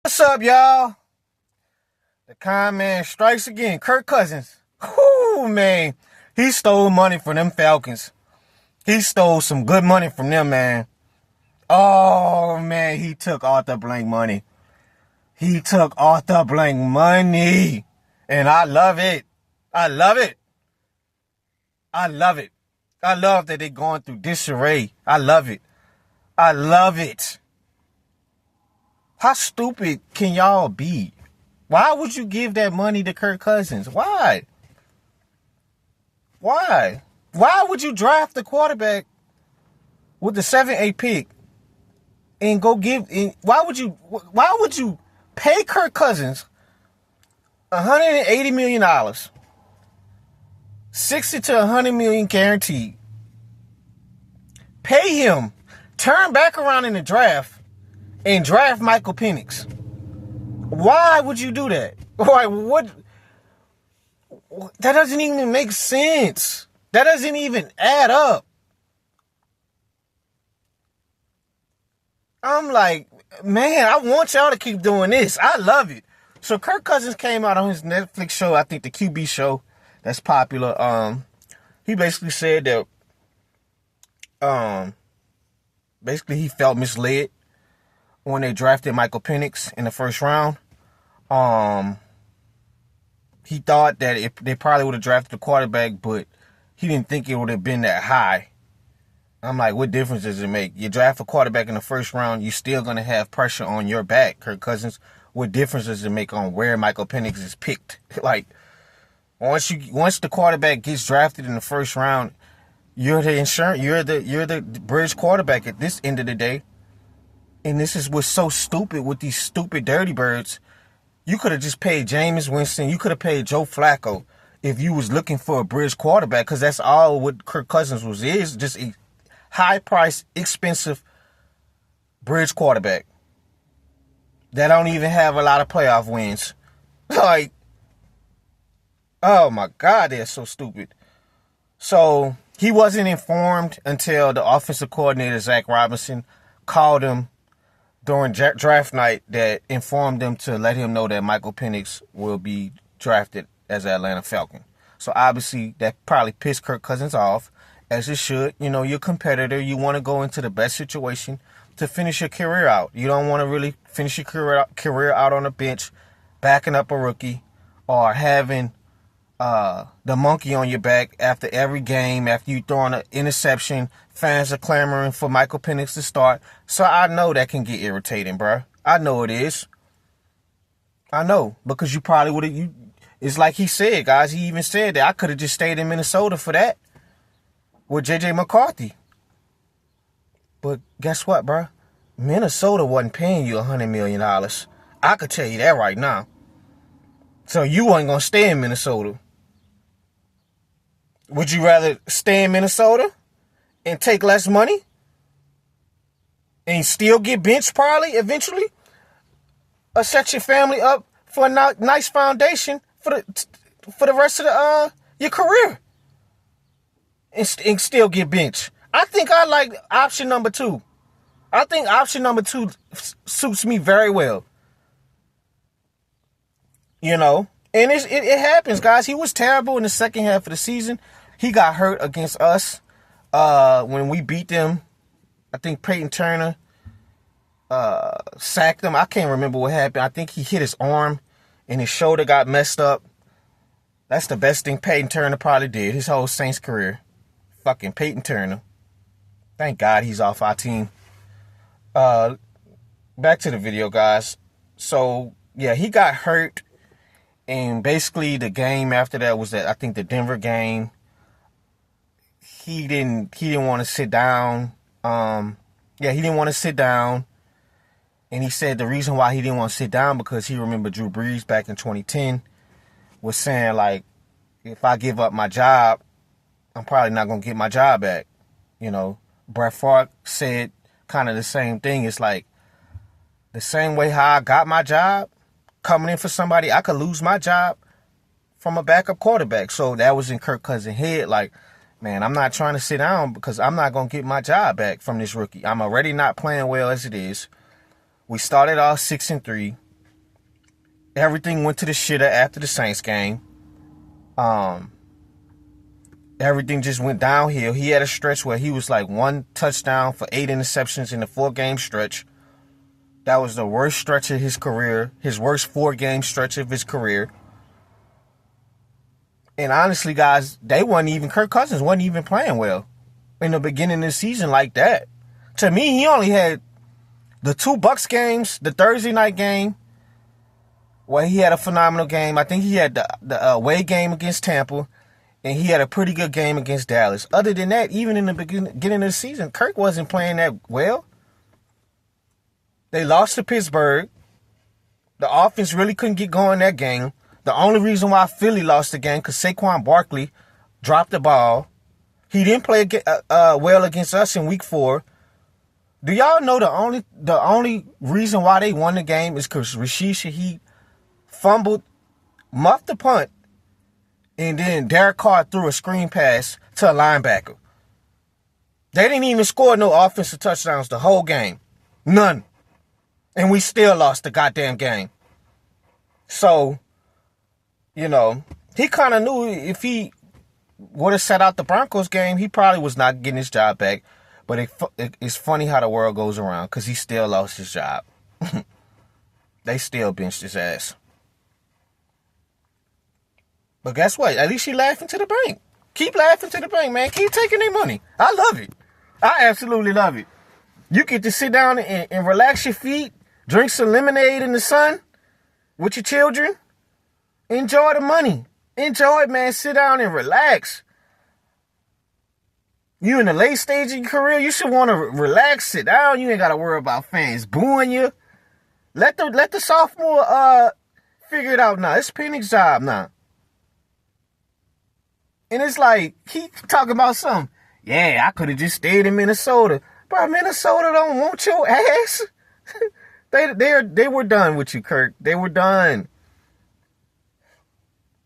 What's up, y'all? The con man strikes again. Kirk Cousins. Whoo, man. He stole money from them Falcons. He stole some good money from them, man. Oh, man, he took Arthur Blank money. He took Arthur Blank money. And I love it. I love it. I love it. I love that they're going through disarray. I love it. I love it. How stupid can y'all be? Why would you give that money to Kirk Cousins? Why? Why? Why would you draft the quarterback with the 7-8 pick and go give? Why would you pay Kirk Cousins $180 million, 60 to 100 million guaranteed? Pay him, turn back around in the draft, and draft Michael Penix. Why would you do that? Why? What? That doesn't even make sense. That doesn't even add up. I'm like, man, I want y'all to keep doing this. I love it. So Kirk Cousins came out on his Netflix show, I think the QB show that's popular. He basically said that basically he felt misled when they drafted Michael Penix in the first round. He thought that they probably would have drafted a quarterback, but he didn't think it would have been that high. I'm like, what difference does it make? You draft a quarterback in the first round, you're still going to have pressure on your back, Kirk Cousins. What difference does it make on where Michael Penix is picked? Like, once the quarterback gets drafted in the first round, you're the bridge quarterback at this end of the day. And this is what's so stupid with these stupid dirty birds. You could have just paid Jameis Winston. You could have paid Joe Flacco if you was looking for a bridge quarterback, because that's all what Kirk Cousins is, just a high-priced, expensive bridge quarterback that don't even have a lot of playoff wins. Like, oh my God, they're so stupid. So he wasn't informed until the offensive coordinator, Zach Robinson, called him during draft night, that informed them to let him know that Michael Penix will be drafted as an Atlanta Falcon. So obviously that probably pissed Kirk Cousins off, as it should. You know, you're a competitor. You want to go into the best situation to finish your career out. You don't want to really finish your career out on the bench, backing up a rookie, or having the monkey on your back after every game, after you throwing an interception. Fans are clamoring for Michael Penix to start. So I know that can get irritating, bro. I know it is. I know, because you probably would have. It's like he said, guys. He even said that I could have just stayed in Minnesota for that with J.J. McCarthy. But guess what, bro? Minnesota wasn't paying you $100 million. I could tell you that right now. So you wasn't gonna stay in Minnesota. Would you rather stay in Minnesota and take less money and still get benched probably eventually, or set your family up for a nice foundation for the rest of your career and still get benched? I think I like option number 2. I think option number 2 suits me very well. You know, and it happens, guys. He was terrible in the second half of the season. He got hurt against us when we beat them. I think Peyton Turner sacked him. I can't remember what happened. I think he hit his arm and his shoulder got messed up. That's the best thing Peyton Turner probably did his whole Saints career. Fucking Peyton Turner. Thank God he's off our team. Back to the video, guys. So, yeah, he got hurt. And basically the game after that was I think the Denver game. He didn't want to sit down. He didn't want to sit down. And he said the reason why he didn't want to sit down because he remembered Drew Brees back in 2010 was saying, like, if I give up my job, I'm probably not going to get my job back. You know, Brett Favre said kind of the same thing. It's like the same way how I got my job coming in for somebody, I could lose my job from a backup quarterback. So that was in Kirk Cousins' head. Like, man, I'm not trying to sit down because I'm not going to get my job back from this rookie. I'm already not playing well as it is. We started off 6-3. Everything went to the shitter after the Saints game. Everything just went downhill. He had a stretch where he was like 1 touchdown for 8 interceptions in the 4-game stretch. That was the worst stretch of his career, his worst 4-game stretch of his career. And honestly, guys, Kirk Cousins wasn't even playing well in the beginning of the season like that. To me, he only had the 2 Bucs games, the Thursday night game, where he had a phenomenal game. I think he had the away game against Tampa, and he had a pretty good game against Dallas. Other than that, even in the beginning of the season, Kirk wasn't playing that well. They lost to Pittsburgh. The offense really couldn't get going that game. The only reason why Philly lost the game because Saquon Barkley dropped the ball. He didn't play well against us in Week 4. Do y'all know the only reason why they won the game is because Rashid Shaheed fumbled, muffed the punt, and then Derek Carr threw a screen pass to a linebacker. They didn't even score no offensive touchdowns the whole game. None. And we still lost the goddamn game. So, you know, he kind of knew if he would have set out the Broncos game, he probably was not getting his job back. But it's funny how the world goes around because he still lost his job. They still benched his ass. But guess what? At least you laughing to the bank. Keep laughing to the bank, man. Keep taking their money. I love it. I absolutely love it. You get to sit down and relax your feet, drink some lemonade in the sun with your children. Enjoy the money. Enjoy it, man. Sit down and relax. You in the late stage of your career, you should want to relax, sit down. You ain't got to worry about fans booing you. Let the sophomore figure it out now. It's Penix's job now. And it's like, he talking about something. Yeah, I could have just stayed in Minnesota. Bro, Minnesota don't want your ass. They were done with you, Kirk. They were done.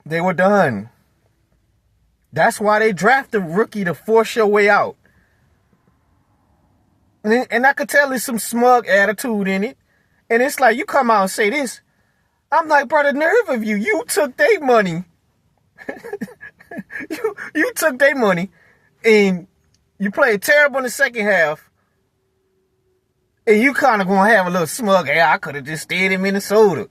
They were done. That's why they drafted a rookie to force your way out. And I could tell there's some smug attitude in it. And it's like, you come out and say this. I'm like, bro, the nerve of you. You took their money. You took their money. And you played terrible in the second half. And you kind of going to have a little smug, hey, I could have just stayed in Minnesota.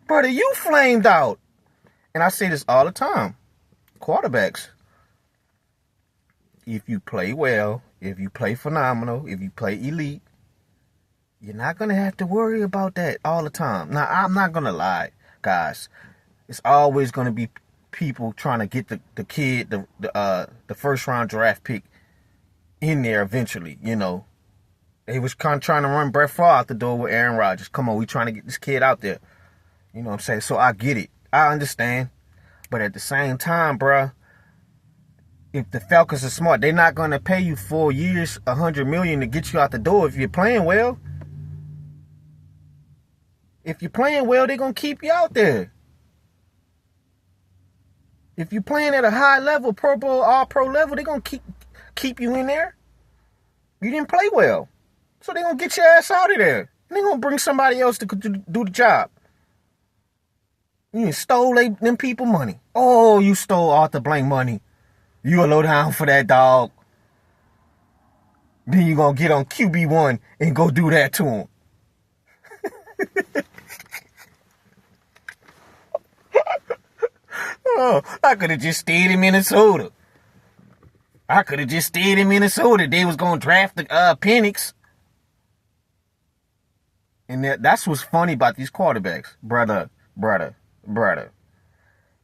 Brother, you flamed out. And I say this all the time. Quarterbacks, if you play well, if you play phenomenal, if you play elite, you're not going to have to worry about that all the time. Now, I'm not going to lie, guys. It's always going to be people trying to get the kid, the first round draft pick in there eventually, you know. They was kind of trying to run Brett Favre out the door with Aaron Rodgers. Come on, we trying to get this kid out there. You know what I'm saying? So I get it. I understand. But at the same time, bruh, if the Falcons are smart, they're not going to pay you 4 years, $100 million to get you out the door if you're playing well. If you're playing well, they're going to keep you out there. If you're playing at a high level, Pro Bowl, All-Pro level, they're going to keep you in there. You didn't play well. So they're going to get your ass out of there. They're going to bring somebody else to do the job. You stole them people money. Oh, you stole Arthur Blank money. You a low down for that, dog. Then you going to get on QB1 and go do that to him. Oh, I could have just stayed in Minnesota. They was going to draft the Penix. And that's what's funny about these quarterbacks. Brother.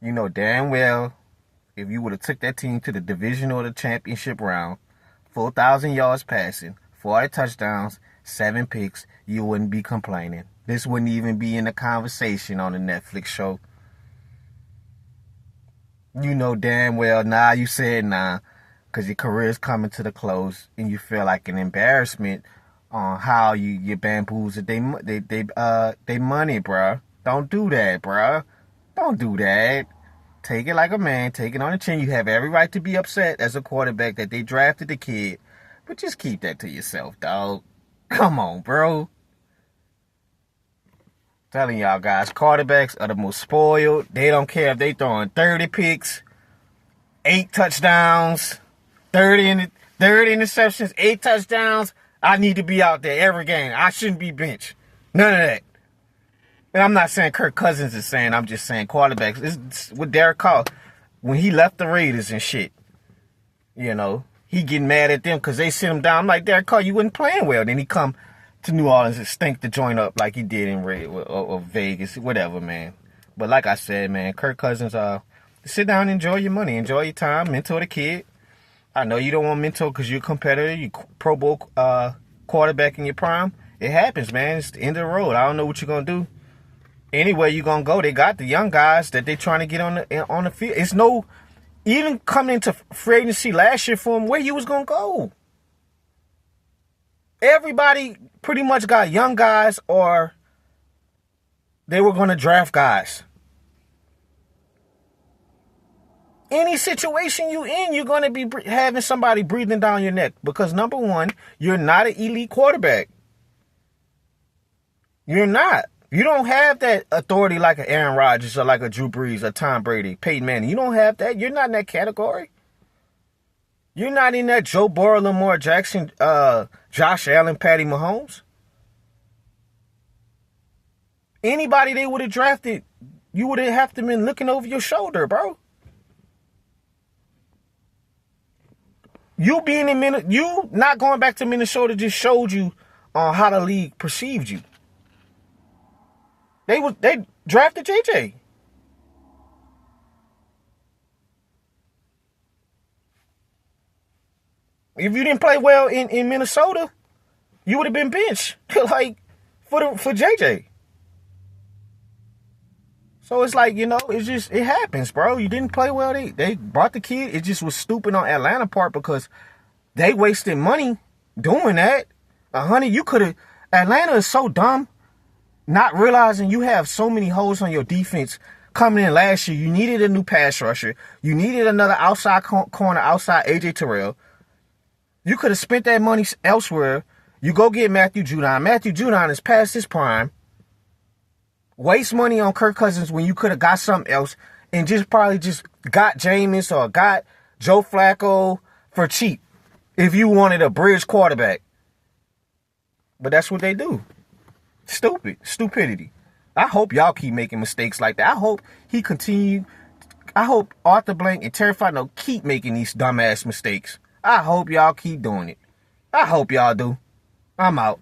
You know damn well, if you would have took that team to the division or the championship round, 4,000 yards passing, 40 touchdowns, 7 picks, you wouldn't be complaining. This wouldn't even be in the conversation on the Netflix show. You know damn well, you said because your career's coming to the close and you feel like an embarrassment on how you bamboozled they money, bruh. Don't do that, bruh. Don't do that. Take it like a man. Take it on the chin. You have every right to be upset as a quarterback that they drafted the kid. But just keep that to yourself, dog. Come on, bro. Telling y'all guys, quarterbacks are the most spoiled. They don't care if they throwing 30 picks, 8 touchdowns, 30 interceptions, 8 touchdowns. I need to be out there every game. I shouldn't be benched. None of that. And I'm not saying Kirk Cousins is saying. I'm just saying quarterbacks. It's what Derek Carr, when he left the Raiders and shit, you know, he getting mad at them because they sit him down. I'm like, Derek Carr, you wasn't playing well. Then he come to New Orleans and stink the joint up like he did in or Vegas, whatever, man. But like I said, man, Kirk Cousins, sit down and enjoy your money. Enjoy your time. Mentor the kid. I know you don't want to mentor because you're a competitor. You Pro Bowl quarterback in your prime. It happens, man. It's the end of the road. I don't know what you're going to do. Anywhere you're going to go, they got the young guys that they trying to get on the field. It's no, even coming into free agency last year for him, where you was going to go. Everybody pretty much got young guys or they were going to draft guys. Any situation you in, you're going to be having somebody breathing down your neck because, number one, you're not an elite quarterback. You're not. You don't have that authority like an Aaron Rodgers or like a Drew Brees or Tom Brady, Peyton Manning. You don't have that. You're not in that category. You're not in that Joe Burrow, Lamar Jackson, Josh Allen, Patty Mahomes. Anybody they would have drafted, you would have to been looking over your shoulder, bro. You being in you not going back to Minnesota just showed you how the league perceived you. They drafted JJ. If you didn't play well in Minnesota, you would have been benched like for JJ. So it's like, you know, it happens, bro. You didn't play well. They brought the kid. It just was stupid on Atlanta part because they wasted money doing that. Honey, you could have. Atlanta is so dumb, not realizing you have so many holes on your defense coming in last year. You needed a new pass rusher. You needed another outside corner, outside AJ Terrell. You could have spent that money elsewhere. You go get Matthew Judon. Matthew Judon is past his prime. Waste money on Kirk Cousins when you could have got something else and probably got Jameis or got Joe Flacco for cheap if you wanted a bridge quarterback. But that's what they do. Stupidity. I hope y'all keep making mistakes like that. I hope I hope Arthur Blank and Terry Fontenot keep making these dumbass mistakes. I hope y'all keep doing it. I hope y'all do. I'm out.